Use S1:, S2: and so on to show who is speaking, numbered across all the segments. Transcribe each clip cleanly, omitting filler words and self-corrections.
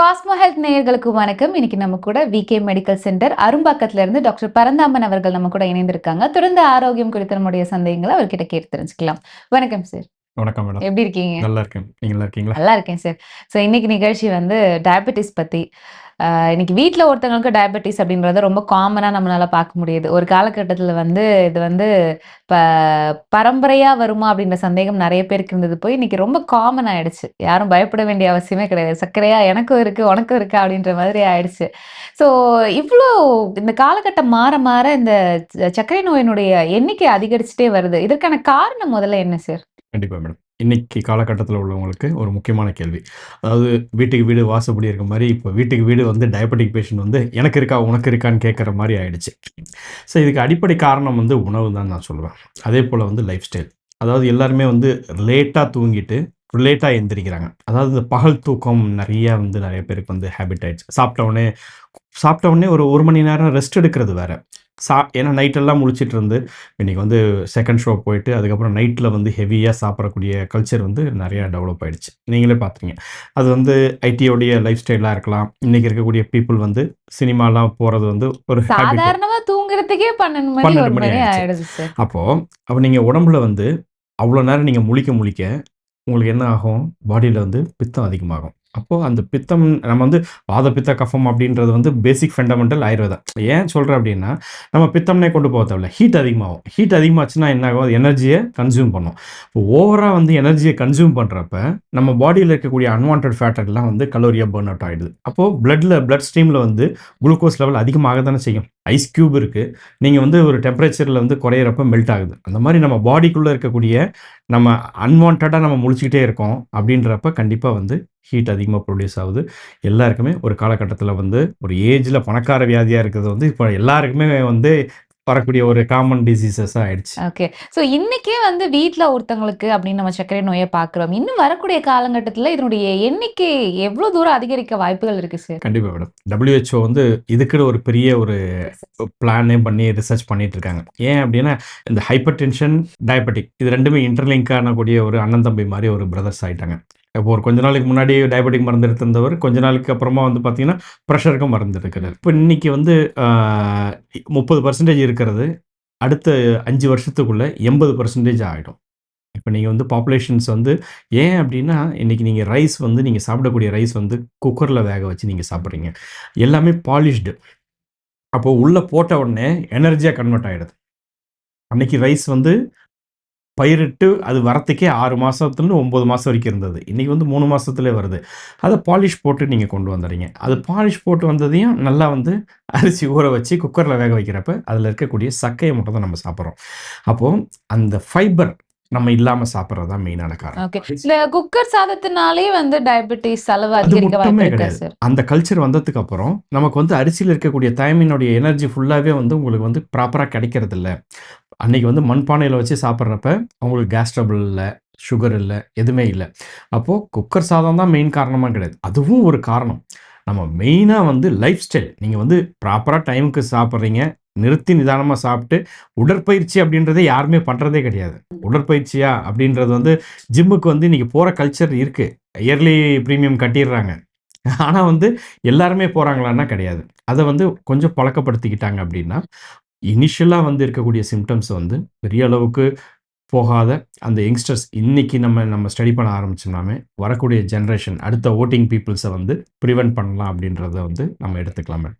S1: Cosmo health நேயர்களுக்கு வணக்கம். இன்னைக்கு நம்ம கூட விகே மெடிக்கல் சென்டர் அரும்பாக்கத்துல இருந்து டாக்டர் பரந்தாமன் அவர்கள் நம்ம கூட இணைந்திருக்காங்க. தொடர்ந்து ஆரோக்கியம் குறித்த நம்முடைய சந்தேகங்கள அவர்கிட்ட கேட்டு தெரிஞ்சுக்கலாம். வணக்கம் சார்.
S2: வணக்கம் மேடம்.
S1: எப்படி இருக்கீங்க?
S2: நல்லா இருக்கேன். நீங்க நல்லா இருக்கீங்களா?
S1: நல்லா இருக்கேன் சார். இன்னைக்கு நிகழ்ச்சி வந்து டயபெட்டிஸ் பத்தி. இன்னைக்கு வீட்ல ஒருத்தவங்களுக்கு டயபெட்டிஸ் அப்படின்றத ரொம்ப காமனா நம்மளால பார்க்க முடியுது. ஒரு காலகட்டத்தில வந்து இது வந்து ப பரம்பரையா வருமா அப்படின்ற சந்தேகம் நெறைய பேருக்கு இருந்தது போய், இன்னைக்கு ரொம்ப காமன் ஆயிடுச்சு. யாரும் பயப்பட வேண்டிய அவசியமே கிடையாது. சர்க்கரையா எனக்கும் இருக்கு, உனக்கும் இருக்கா அப்படின்ற மாதிரி ஆயிடுச்சு. ஸோ இவ்ளோ இந்த காலகட்டம் மாற மாற இந்த சர்க்கரை நோயினுடைய எண்ணிக்கை அதிகரிச்சுட்டே வருது. இதற்கான காரணம் முதல்ல என்ன சார்?
S2: கண்டிப்பா மேடம். இன்னைக்கு காலகட்டத்தில உள்ளவங்களுக்கு ஒரு முக்கியமான கேள்வி. அதாவது வீட்டுக்கு வீடு வாசப்படி இருக்க மாரி, இப்போ வீட்டுக்கு வீடு வந்து டயபெட்டிக் பேஷண்ட் வந்து எனக்கு இருக்கா, உனக்கு இருக்கான்னு கேட்கிற மாரி ஆயிடுச்சு. இதுக்கு அடிப்படை காரணம் வந்து உணவு தான் நான் சொல்லுவேன். அதேபோல வந்து லைஃப் ஸ்டைல். அதாவது எல்லாருமே வந்து லேட்டா தூங்கிட்டு, லேட்டா எந்திரிக்கிறாங்க. அதாவது இந்த பகல் தூக்கம் நெறைய பேருக்கு வந்து ஹேபிட் ஆயிடுச்சு. சாப்பிட்ட உடனே ஒரு 1 மணி நேரம் ரெஸ்ட் எடுக்கிறது வேற. ஏன்னா நைட்டெல்லாம் முழிச்சிட்டு இருந்து, இன்னைக்கு வந்து செகண்ட் ஷோ போயிட்டு, அதுக்கப்புறம் நைட்ல வந்து ஹெவியா சாப்பிடக்கூடிய கல்ச்சர் வந்து நெறையா டெவலப் ஆயிடுச்சு. நீங்களே பார்த்துருங்க. அது வந்து ஐடியோடைய லைஃப் ஸ்டைலா இருக்கலாம். இன்னைக்கு இருக்கக்கூடிய பீப்பிள் வந்து சினிமாலாம் போறது வந்து ஒரு ஹேபிட்.
S1: சாதாரணமா தூங்குறதுக்கே 12 மணி,
S2: 12
S1: 1
S2: மணி
S1: மணி
S2: ஆயிடுச்சு.
S1: ஆயிடுது சார்.
S2: அப்போ அப்ப நீங்க உடம்புல வந்து அவ்வளோ நேரம் நீங்க முழிக்க முழிக்க, உங்களுக்கு என்ன ஆகும்? பாடியில வந்து பித்தம் அதிகமாகும். அப்போ அந்த பித்தம் நம்ம வந்து வாத, பித்த, கஃபம் அப்படின்றது வந்து பேசிக் ஃபண்டமெண்டல் ஆயுர்வேதா. ஏன் சொல்றேன் அப்படின்னா, நம்ம பித்தம்னே கொண்டு போக தேவையில்ல. ஹீட் அதிகமாகும். ஹீட் அதிகமாச்சுன்னா என்ன ஆகும்? அது எனர்ஜிய கன்சியூம் பண்ணும். இப்போ ஓவரா வந்து எனர்ஜிய கன்சியூம் பண்றப்ப, நம்ம பாடியில இருக்கக்கூடிய அன்வான்டட் ஃபேட் எல்லாம் வந்து கலோரியா பர்ன் அவுட் ஆயிடுது. அப்போ பிளட் ஸ்ட்ரீம்ல வந்து குளுக்கோஸ் லெவல் அதிகமாக தானே செய்யும். ஐஸ் கியூப் இருக்கு. நீங்க வந்து ஒரு டெம்பரேச்சர்ல வந்து குறையிறப்ப மெல்ட் ஆகுது. அந்த மாரி நம்ம பாடிக்குள்ள இருக்கக்கூடிய நம்ம அன்வான்டடா நம்ம முழிச்சுக்கிட்டே இருக்கோம் அப்படின்றப்ப கண்டிப்பா வந்து ஹீட் அதிகமா ப்ரொடியூஸ் ஆகுது. எல்லாருக்குமே ஒரு காலகட்டத்தில வந்து ஒரு ஏஜ்ல பணக்கார வியாதியா இருக்கிறது வந்து இப்ப எல்லாருக்குமே வந்து வரக்கூடிய ஒரு காமன் டிசீஸஸா ஆயிடுச்சு.
S1: ஓகே. இன்னைக்கே வந்து வீட்ல ஒருத்தவங்களுக்கு அப்படின்னு நம்ம சர்க்கரை நோய பார்க்குறோம். இன்னும் வரக்கூடிய காலகட்டத்தில இதனுடைய எண்ணிக்கை எவ்ளோ தூரம் அதிகரிக்க வாய்ப்புகள் இருக்கு சார்?
S2: கண்டிப்பா மேடம். WHO வந்து இதுக்குன்னு ஒரு பெரிய ஒரு பிளானே பண்ணி ரிசர்ச் பண்ணிட்டு இருக்காங்க. ஏன் அப்டின்னா, இந்த ஹைப்பர் டென்ஷன், டயபெட்டிக் இது 2மே இன்டர்லிங்க் ஆனக்கூடிய ஒரு அண்ணன் தம்பி மாரி ஒரு பிரதர்ஸ் ஆயிட்டாங்க. இப்போ ஒரு கொஞ்ச நாளைக்கு முன்னாடி டயபெட்டிக் மருந்து எடுத்திருந்தவர், கொஞ்ச நாளைக்கு அப்புறமா வந்து பார்த்தீங்கன்னா, பிரஷருக்கும் மருந்து எடுக்கிறார். இப்ப இன்னைக்கு வந்து ஆ 30% இருக்கிறது, அடுத்த 5 வருஷத்துக்குள்ள 80% ஆயிடும். இப்ப நீங்க வந்து பாப்புலேஷன்ஸ் வந்து ஏன் அப்டின்னா, இன்னைக்கு நீங்க ரைஸ் வந்து நீங்க சாப்பிடக்கூடிய ரைஸ் வந்து குக்கர்ல வேக வச்சு நீங்க சாப்பிடுறீங்க. எல்லாமே பாலிஷ்டு. அப்போ உள்ள போட்ட உடனே எனர்ஜியா கன்வெர்ட் ஆயிடுது. அன்னைக்கு ரைஸ் வந்து பயிரிட்டு அது வரத்துக்கே 6 மாசத்துலருந்து 9 மாசம் வரைக்கும் இருந்தது. இன்னைக்கு வந்து 3 மாசத்திலே வருது. அத பாலிஷ் போட்டு நீங்க கொண்டு வந்துர்றீங்க. அது பாலிஷ் போட்டு வந்ததையும் நல்லா வந்து அரிசி ஊற வச்சு குக்கர்ல வேக வைக்கிறப்ப, அதில இருக்கக்கூடிய சக்கைய மட்டும் தான் நம்ம சாப்பிடுறோம். அப்போ அந்த ஃபைபர் நம்ம இல்லாம சாப்பிடுறது தான் மெயினான காரணம்.
S1: ஓகே. இந்த குக்கர் சாதத்தினாலே வந்து டயபெட்டிஸ் அளவு
S2: அது
S1: அதிகரிக்க வாய்ப்பு
S2: மட்டுமே
S1: இருக்கா
S2: கிடையாது.
S1: சார்?
S2: அந்த கல்ச்சர் வந்ததுக்கு அப்புறம், நமக்கு வந்து அரிசியில இருக்கக்கூடிய தயமினுடைய எனர்ஜி ஃபுல்லாவே வந்து உங்களுக்கு வந்து ப்ராப்பரா கிடைக்கிறதில்ல. அன்னைக்கு வந்து மண்பானையில வச்சு சாப்பிடுறப்ப, அவங்களுக்கு கேஸ் ட்ரபிள் இல்ல, சுகர் இல்ல, எதுவுமே இல்ல. அப்போ குக்கர் சாதம் தான் மெயின் காரணமா கிடையாது. அதுவும் ஒரு காரணம். நம்ம மெயினா வந்து லைஃப் ஸ்டைல். நீங்க வந்து ப்ராப்பரா டைமுக்கு சாப்பிடுறீங்க. நிறுத்தி நிதானமா சாப்பிட்டு, உடற்பயிற்சி அப்படின்றதே யாருமே பண்றதே கிடையாது. உடற்பயிற்சியா அப்படின்றது வந்து ஜிம்முக்கு வந்து இன்னைக்கு போற கல்ச்சர் இருக்கு. இயர்லி பிரீமியம் கட்டிர்றாங்க. ஆனா வந்து எல்லாருமே போறாங்களான்னா கிடையாது. அத வந்து கொஞ்சம் பழக்கப்படுத்திக்கிட்டாங்க அப்படின்னா, இனிஷியலா வந்து இருக்கக்கூடிய சிம்ப்டம்ஸ் வந்து பெரிய அளவுக்கு போகாத அந்த யங்ஸ்டர்ஸ் இன்னைக்கு நம்ம ஸ்டடி பண்ண ஆரம்பிச்சோம்னாமே, வரக்கூடிய ஜெனரேஷன் அடுத்த வோட்டிங் பீப்பிள்ஸ வந்து பிரிவென்ட் பண்ணலாம் அப்படின்றத வந்து நம்ம எடுத்துக்கலாம் மேம்.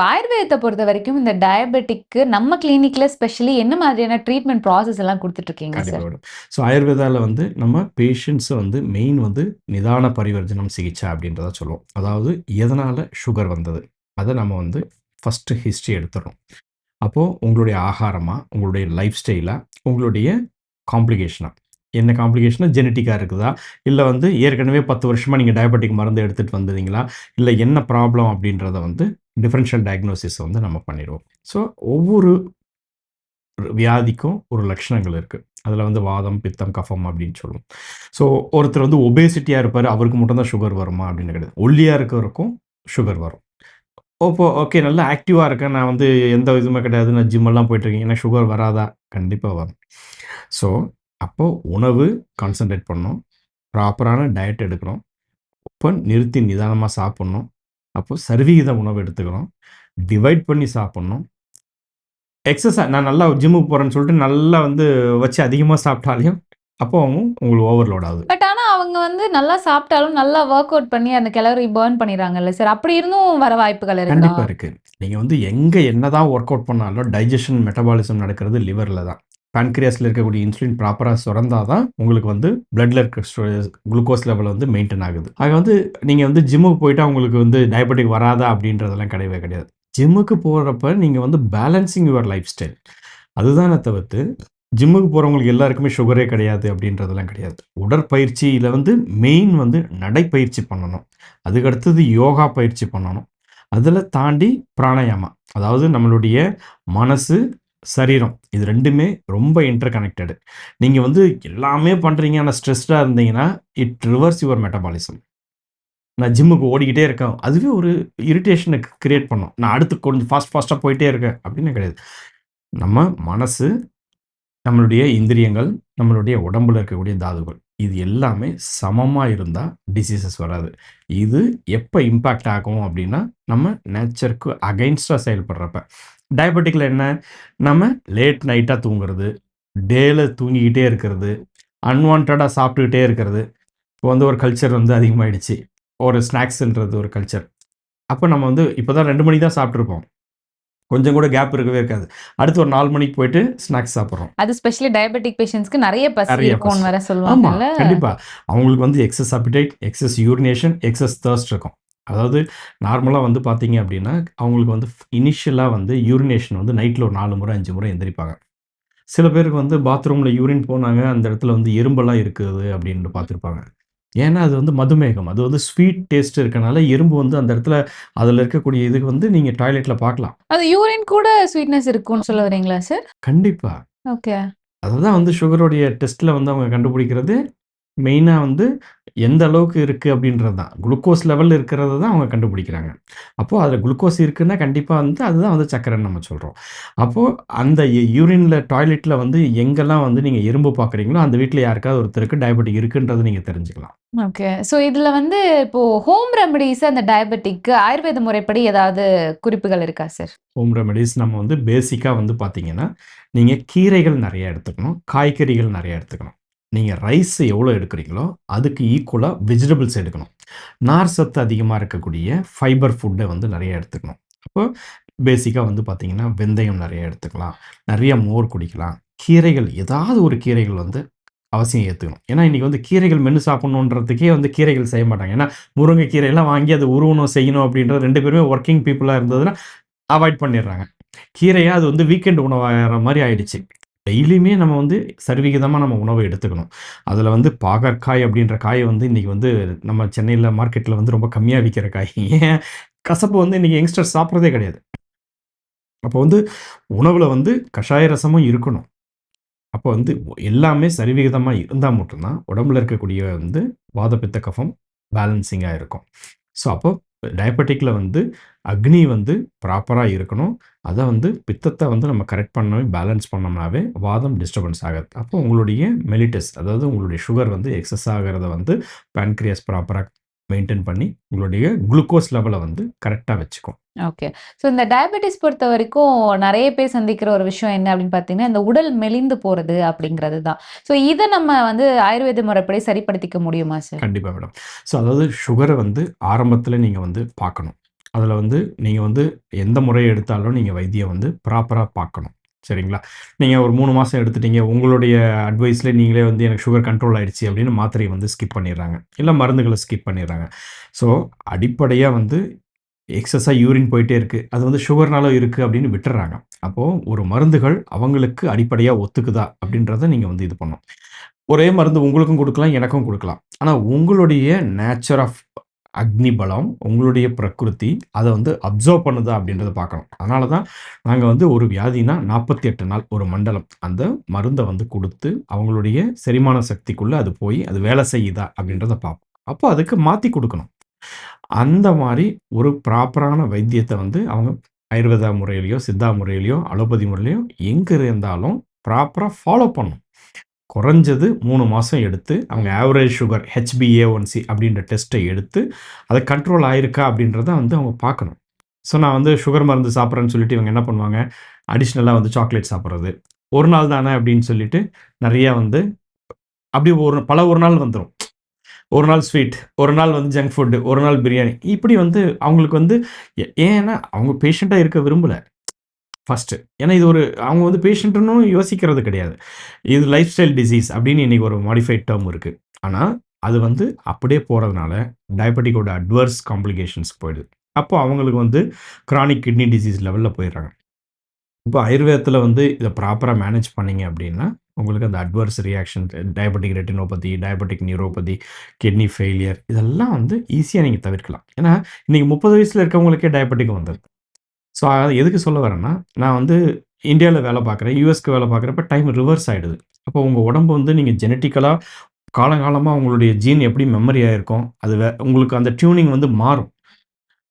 S1: ஆயுர்வேதத்த பொறுத்தவரைக்கும் இந்த டயபெட்டிக்கு நம்ம கிளினிக்ல ஸ்பெஷலி என்ன மாதிரியான ட்ரீட்மெண்ட் ப்ராசஸ் எல்லாம் குடுத்துட்டு இருக்கீங்க
S2: கண்டிப்பா
S1: சார்?
S2: மேடம். ஆயுர்வேதால வந்து நம்ம பேஷண்ட்ஸ வந்து மெயின் வந்து நிதான பரிவர்ஜனம் சிகிச்சை அப்படின்றத சொல்லுவோம். அதாவது எதனால சுகர் வந்தது? அத நம்ம வந்து ஃபர்ஸ்ட்டு ஹிஸ்டரி எடுத்துர்றோம். அப்போ உங்களுடைய ஆகாரமா, உங்களுடைய லைஃப் ஸ்டைலா, உங்களுடைய காம்ப்ளிகேஷனா? என்ன காம்ப்ளிகேஷனா ஜெனடிக்கா இருக்குதா? இல்ல வந்து ஏற்கனவே 10 வருஷமா நீங்க டயபெட்டிக் மருந்து எடுத்துட்டு வந்தீங்களா? இல்ல என்ன ப்ராப்ளம் அப்படின்றத வந்து டிஃபரன்ஷியல் டயக்னோசிஸ் வந்து நம்ம பண்ணிருவோம். ஒவ்வொரு வியாதிக்கும் ஒரு லட்சணங்கள் இருக்கு. அதுல வந்து வாதம், பித்தம், கஃபம் அப்படின்னு சொல்லுவோம். ஸோ ஒருத்தர் வந்து ஒபேசிட்டியா இருப்பாரு. அவருக்கு மட்டும் தான் சுகர் வருமா? அப்படின்னு கிடையாது. ஒல்லியா இருக்கிறவருக்கும் சுகர் வரும். ஓகே நல்லா ஆக்டிவா இருக்கேன். நான் வந்து எந்த இதுவுமே கிடையாது. நான் ஜிம் எல்லாம் போயிட்டுருக்கேன். எனக்கு சுகர் வராதா? கண்டிப்பா வரும். ஸோ, அப்போ உணவு கான்சன்ட்ரேட் பண்ணணும். ப்ராப்பரான டயட் எடுக்கணும். அப்ப நிறுத்தி நிதானமா சாப்பிடணும். அப்போ சரிவிகித உணவு எடுத்துக்கணும். டிவைட் பண்ணி சாப்பிடணும். நான் நல்லா ஜிம்முக்கு போறேன்னு சொல்லிட்டு நல்லா வந்து வச்சு அதிகமா சாப்பிட்டாலையும் அப்பவும் உங்களுக்கு ஓவர்லோட் ஆகுது.
S1: பட் ஆனா அவங்க வந்து நல்லா சாப்பிட்டாலும் நல்லா வொர்க் அவுட் பண்ணி அந்த கேலரி பர்ன் பண்ணிறாங்கல்ல சார். அப்படி இருந்தும் வர வாய்ப்புகள் இருக்கா?
S2: கண்டிப்பா இருக்கு. நீங்க வந்து எங்க என்னதான் ஒர்க் அவுட் பண்ணாலும் டைஜெஷன், மெட்டபாலிசம் நடக்கிறது லிவர்ல தான். பான்கிரியாஸ்ல இருக்கக்கூடிய இன்சுலின் ப்ராப்பரா சுரந்தா தான் உங்களுக்கு வந்து பிளட்ல இருக்க குளுக்கோஸ் லெவல் வந்து மெயின்டெயின் ஆகுது. ஆக வந்து நீங்க வந்து ஜிம்முக்கு போயிட்டா உங்களுக்கு வந்து டயபெட்டிக் வராதா அப்படின்றதெல்லாம் கிடையவே கிடையாது. ஜிம்முக்கு போறப்ப நீங்க வந்து பேலன்சிங் யுவர் லைஃப் ஸ்டைல். அதுதானே தவிர்த்து ஜிம்முக்கு போறவங்களுக்கு எல்லாருக்குமே சுகரே கிடையாது அப்படின்றதெல்லாம் கிடையாது. உடற்பயிற்சியில வந்து மெயின் வந்து நடைப்பயிற்சி பண்ணணும். அதுக்கு அடுத்தது யோகா பயிற்சி பண்ணணும். அதில தாண்டி பிராணாயாமா. அதாவது நம்மளுடைய மனசு, சரீரம் இது 2மே ரொம்ப இன்டர் கனெக்டட். நீங்க வந்து எல்லாமே பண்றீங்க. ஆனா ஸ்ட்ரெஸ்டா இருந்தீங்கன்னா, இட் ரிவர்ஸ் யுவர் மெட்டபாலிசம். நான் ஜிம்முக்கு ஓடிக்கிட்டே இருக்கேன். அதுவே ஒரு இரிட்டேஷன கிரியேட் பண்ணும். நான் அடுத்து கொஞ்சம் ஃபாஸ்ட்டா போயிட்டே இருக்கேன் அப்படின்னு கிடையாது. நம்ம மனசு, நம்மளுடைய இந்திரியங்கள், நம்மளுடைய உடம்புல இருக்கக்கூடிய தாதுக்கள். இது எல்லாமே சமமா இருந்தா டிசீசஸ் வராது. இது எப்ப இம்பாக்ட் ஆகும் அப்டின்னா, நம்ம நேச்சருக்கு அகைன்ஸ்ட்டா செயல்படுறப்ப. டயபெட்டிக்ல என்ன? நம்ம லேட் நைட்டா தூங்குறது, டேல தூங்கிக்கிட்டே இருக்கிறது, அன்வான்டடா சாப்பிட்டுக்கிட்டே இருக்கிறது. இப்போ வந்து ஒரு கல்ச்சர் வந்து அதிகமாயிடுச்சு. ஒரு ஸ்நாக்ஸ்ன்றது ஒரு கல்ச்சர். அப்ப நம்ம வந்து இப்ப தான் 2 மணிக்கு தான் சாப்பிட்டுருப்போம். கொஞ்சம் கூட கேப் இருக்கவே இருக்காது. அடுத்து ஒரு 4 மணிக்கு போயிட்டு ஸ்நாக்ஸ் சாப்பிடுறோம்.
S1: அது ஸ்பெஷலி டயபெட்டிக் பேஷண்ட்ஸ்க்கு நெறைய பசி
S2: நெறைய பசி.
S1: இருக்கும்னு வேற
S2: ஆமா,
S1: சொல்லுவாங்கல்ல.
S2: கண்டிப்பா. அவங்களுக்கு வந்து excess appetite, excess urination, excess thirst இருக்கும். அதாவது நார்மலா வந்து பார்த்தீங்க அப்டின்னா, அவங்களுக்கு வந்து இனிஷியலா வந்து யூரினேஷன் வந்து நைட்ல ஒரு 4 முறை, 5 முறை எந்திரிப்பாங்க. சில பேருக்கு வந்து பாத்ரூம்ல யூரின் போனாங்க, அந்த இடத்துல வந்து எறும்பெல்லாம் இருக்குது அப்டின்னு பார்த்துருப்பாங்க. ஏன்னா, அது வந்து மதுமேகம். அது வந்து ஸ்வீட் டேஸ்ட் இருக்கனால எறும்பு வந்து அந்த இடத்துல அதில இருக்கக்கூடிய இது வந்து நீங்க டாய்லெட்ல பார்க்கலாம்.
S1: அது யூரின் கூட ஸ்வீட்னஸ் இருக்கும்னு சொல்ல வரீங்களா சார்?
S2: கண்டிப்பா.
S1: ஓகே.
S2: அதுதான் வந்து சுகருடைய டெஸ்ட்ல வந்து அவங்க கண்டுபிடிக்கிறது. மெயினா வந்து எந்த அளவுக்கு இருக்கு அப்படின்றது தான். குளுக்கோஸ் லெவல் இருக்கிறத தான் அவங்க கண்டுபிடிக்கிறாங்க. அப்போ அதில குளுக்கோஸ் இருக்குன்னா கண்டிப்பா வந்து அதுதான் வந்து சர்க்கரைன்னு நம்ம சொல்றோம். அப்போ அந்த யூரின்ல டாய்லெட்ல வந்து எங்கெல்லாம் வந்து நீங்க எறும்பு பார்க்குறீங்களோ, அந்த வீட்ல யாருக்காவது ஒருத்தருக்கு டயபெட்டிக் இருக்குன்றத நீங்க தெரிஞ்சுக்கலாம்.
S1: ஓகே. ஸோ இதுல வந்து இப்போ ஹோம் ரெமடிஸ் அந்த டயபெட்டிக்கு ஆயுர்வேத முறைப்படி ஏதாவது குறிப்புகள் இருக்கா சார்?
S2: ஹோம் ரெமடீஸ் நம்ம வந்து பேசிக்கா வந்து பார்த்தீங்கன்னா, நீங்க கீரைகள் நெறைய எடுத்துக்கணும். காய்கறிகள் நெறைய எடுத்துக்கணும். நீங்க ரைஸ் எவ்வளோ எடுக்கிறீங்களோ, அதுக்கு ஈக்குவலா வெஜிடபிள்ஸ் எடுக்கணும். நார் சத்து அதிகமா இருக்கக்கூடிய ஃபைபர் ஃபுட்ட வந்து நெறைய எடுத்துக்கணும். அப்போ பேசிக்கா வந்து பார்த்தீங்கன்னா, வெந்தயம் நெறைய எடுத்துக்கலாம். நெறைய மோர் குடிக்கலாம். கீரைகள் ஏதாவது ஒரு கீரைகள் வந்து அவசியம் ஏத்துக்கணும். ஏன்னா, இன்னைக்கு வந்து கீரைகள் மென்னு சாப்பிடணுன்றதுக்கே வந்து கீரைகள் செய்ய மாட்டாங்க. ஏன்னா, முருங்கை கீரையெல்லாம் வாங்கி அத உருவணும், செய்யணும் அப்படின்றது 2 பேருமே வொர்க்கிங் பீப்பிளா இருந்ததுன்னா அவாய்ட் பண்ணிடுறாங்க. கீரையா அது வந்து வீக்கெண்ட் உணவாகுற மாரி ஆயிடுச்சு. டெய்லியுமே நம்ம வந்து சரிவிகிதமா நம்ம உணவு எடுத்துக்கணும். அதுல வந்து பாகற்காய் அப்படின்ற காய் வந்து இன்னைக்கு வந்து நம்ம சென்னையில மார்க்கெட்ல வந்து ரொம்ப கம்மியா விக்கிற காய். ஏன்? கசப்பு வந்து இன்னைக்கு யங்ஸ்டர்ஸ் சாப்பிடுறதே கிடையாது. அப்போ வந்து உணவுல வந்து கஷாய ரசமும் இருக்கணும். அப்போ வந்து எல்லாமே சரிவிகிதமா இருந்தா மட்டும் தான் உடம்புல இருக்கக்கூடிய வந்து வாத, பித்த, கஃபம் பேலன்சிங்கா இருக்கும். ஸோ, அப்போ டயபெட்டிக்ல வந்து அக்னி வந்து ப்ராப்பரா இருக்கணும். அத வந்து பித்தத்த வந்து நம்ம கரெக்ட் பண்ணி பேலன்ஸ் பண்ணோம்னாவே வாதம் டிஸ்டர்பன்ஸ் ஆகாது. அப்போ உங்களுடைய மெலிட்டஸ் அதாவது உங்களுடைய சுகர் வந்து எக்ஸஸ் ஆகுறத வந்து பான்கிரியாஸ் ப்ராப்பரா மெயின்டெயின் பண்ணி உங்களுடைய குளுக்கோஸ் லெவல வந்து கரெக்ட்டா வச்சுக்கும்.
S1: ஓகே. ஸோ இந்த டயபெட்டிஸ் பொறுத்தவரைக்கும் நெறைய பேர் சந்திக்கிற ஒரு விஷயம் என்ன அப்படின்னு பார்த்தீங்கன்னா, இந்த உடல் மெலிந்து போறது அப்படிங்கிறது தான். ஸோ இத நம்ம வந்து ஆயுர்வேத முறைப்படி சரிப்படுத்திக்க முடியுமா சார்?
S2: கண்டிப்பா மேடம். ஸோ அதாவது சுகர வந்து ஆரம்பத்தில நீங்க வந்து பார்க்கணும். அதில வந்து நீங்க வந்து எந்த முறை எடுத்தாலும் நீங்க வைத்தியம் வந்து ப்ராப்பரா பார்க்கணும். சரிங்களா? நீங்க ஒரு 3 மாசம் எடுத்துட்டீங்க. உங்களுடைய அட்வைஸ்ல நீங்களே வந்து எனக்கு சுகர் கண்ட்ரோல் ஆயிடுச்சு அப்படின்னு மாத்திரைய வந்து ஸ்கிப் பண்ணிடுறாங்க. இல்ல மருந்துகள ஸ்கிப் பண்ணிடுறாங்க. ஸோ அடிப்படையா வந்து எக்ஸஸா யூரின் போயிட்டே இருக்கு. அது வந்து சுகர்னால இருக்கு அப்படின்னு விட்டுர்றாங்க. அப்போ ஒரு மருந்துகள் அவங்களுக்கு அடிப்படையா ஒத்துக்குதா அப்படின்றத நீங்க வந்து இது பண்ணணும். ஒரே மருந்து உங்களுக்கும் குடுக்கலாம், எனக்கும் குடுக்கலாம். ஆனா உங்களுடைய நேச்சர் ஆஃப் அக்னி பலம், உங்களுடைய பிரகிருதி அத வந்து அப்சர்வ் பண்ணுதா அப்படின்றத பார்க்கணும். அதனால தான் நாங்க வந்து ஒரு வியாதினா 48 நாள் ஒரு மண்டலம். அந்த மருந்த வந்து குடுத்து, அவங்களுடைய செரிமான சக்திக்குள்ள அது போய் அது வேலை செய்யுதா அப்படின்றத பார்ப்போம். அப்போ அதுக்கு மாத்தி குடுக்கணும். அந்த மாரி ஒரு ப்ராப்பரான வைத்தியத்த வந்து அவங்க ஆயுர்வேதா முறையிலயோ, சித்தா முறையிலயோ, அலோபதி முறையிலயோ எங்க இருந்தாலும் ப்ராப்பரா ஃபாலோ பண்ணணும். குறைஞ்சது 3 மாசம் எடுத்து அவங்க ஆவரேஜ் சுகர் HbA1c அப்படின்ற டெஸ்ட்டை எடுத்து அது கண்ட்ரோல் ஆயிருக்கா அப்படின்றத வந்து அவங்க பார்க்கணும். ஸோ நான் வந்து சுகர் மருந்து சாப்பிட்றேன்னு சொல்லிட்டு இவங்க என்ன பண்ணுவாங்க, அடிஷ்னலா வந்து சாக்லேட் சாப்பிட்றது. ஒரு நாள் தானே அப்படின்னு சொல்லிட்டு நிறையா வந்து அப்படி ஒரு நாள் வந்துரும். ஒரு நாள் ஸ்வீட், ஒரு நாள் வந்து ஜங்க் ஃபுட், ஒரு நாள் பிரியாணி. இப்படி வந்து அவங்களுக்கு வந்து ஏன்னா அவங்க பேஷண்ட்டா இருக்க விரும்பல ஃபர்ஸ்ட்டு. ஏன்னா இது ஒரு அவங்க வந்து பேஷண்ட்டுன்னு யோசிக்கிறது கிடையாது. இது லைஃப் ஸ்டைல் டிசீஸ் அப்படின்னு இன்னைக்கு ஒரு மாடிஃபைட் டெர்ம் இருக்கு. ஆனா, அது வந்து அப்படியே போறதுனால டயபெட்டிக்கோட அட்வர்ஸ் காம்ப்ளிகேஷன்ஸ் போயிடுது. அப்போ அவங்களுக்கு வந்து கிரானிக் கிட்னி டிசீஸ் லெவல்ல போயிடுறாங்க. இப்போ ஆயுர்வேதத்தில வந்து இத ப்ராப்பரா மேனேஜ் பண்ணீங்க அப்படின்னா, உங்களுக்கு அந்த adverse reaction diabetic retinopathy, diabetic neuropathy, kidney failure இதெல்லாம் வந்து ஈஸியா நீங்க தவிர்க்கலாம். ஏன்னா, இன்னைக்கு 30 வயசுல இருக்கவங்களுக்கே டயபெட்டிக் வந்துருது. ஸோ அது எதுக்கு சொல்ல வரேன்னா, நான் வந்து இந்தியால வேலை பார்க்குறேன். யுஎஸ்க்கு வேலை பார்க்குறப்ப டைம் ரிவர்ஸ் ஆயிடுது. அப்போ உங்க உடம்பு வந்து நீங்க ஜெனடிக்கலா காலங்காலமா உங்களுடைய ஜீன் எப்படி மெமரி ஆயிருக்கும், அது உங்களுக்கு அந்த டியூனிங் வந்து மாறும்.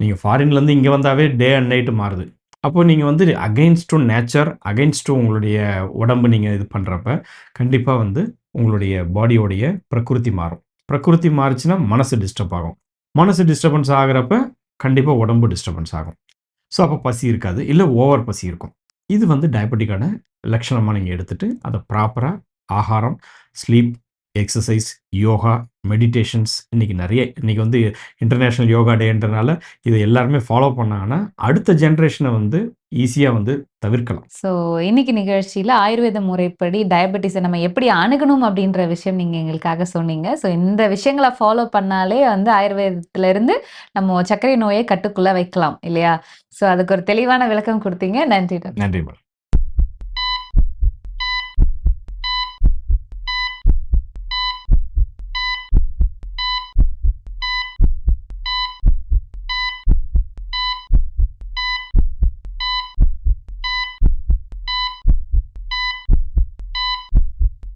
S2: நீங்க ஃபாரின்லேருந்து இங்க வந்தாவே டே அண்ட் நைட் மாறுது. அப்போ நீங்க வந்து against to nature, against to உங்களுடைய உடம்பு நீங்க இது பண்றப்ப, கண்டிப்பா வந்து உங்களுடைய பாடியோடைய பிரகிருதி மாறும். பிரகிருதி மாறுச்சுன்னா மனசு டிஸ்டர்ப் ஆகும். மனசு டிஸ்டர்பன்ஸ் ஆகுறப்ப, கண்டிப்பா உடம்பு டிஸ்டர்பன்ஸ் ஆகும். ஸோ, அப்போ பசி இருக்காது. இல்ல ஓவர் பசி இருக்கும். இது வந்து டயபெட்டிக்கான லட்சணமா நீங்க எடுத்துட்டு, அத ப்ராப்பரா ஆகாரம், ஸ்லீப், எக்சர்சைஸ், யோகா, மெடிடேஷன்ஸ் இன்னைக்கு வந்து இன்டர்நேஷனல் யோகா டேன்றனால இத எல்லாருமே ஃபாலோ பண்ணாங்கன்னா, அடுத்த ஜெனரேஷன வந்து ஈஸியா வந்து தவிர்க்கலாம்.
S1: ஸோ, இன்னைக்கு நிகழ்ச்சியில ஆயுர்வேத முறைப்படி டயபெட்டிஸ நம்ம எப்படி அணுகணும் அப்படின்ற விஷயம் நீங்க எங்களுக்காக சொன்னீங்க. ஸோ, இந்த விஷயங்கள ஃபாலோ பண்ணாலே வந்து ஆயுர்வேதத்திலிருந்து நம்ம சர்க்கரை நோயை கட்டுக்குள்ள வைக்கலாம் இல்லையா? ஸோ, அதுக்கு ஒரு தெளிவான விளக்கம் குடுத்தீங்க. நன்றி டாக்டர்.
S2: நன்றி மேடம்.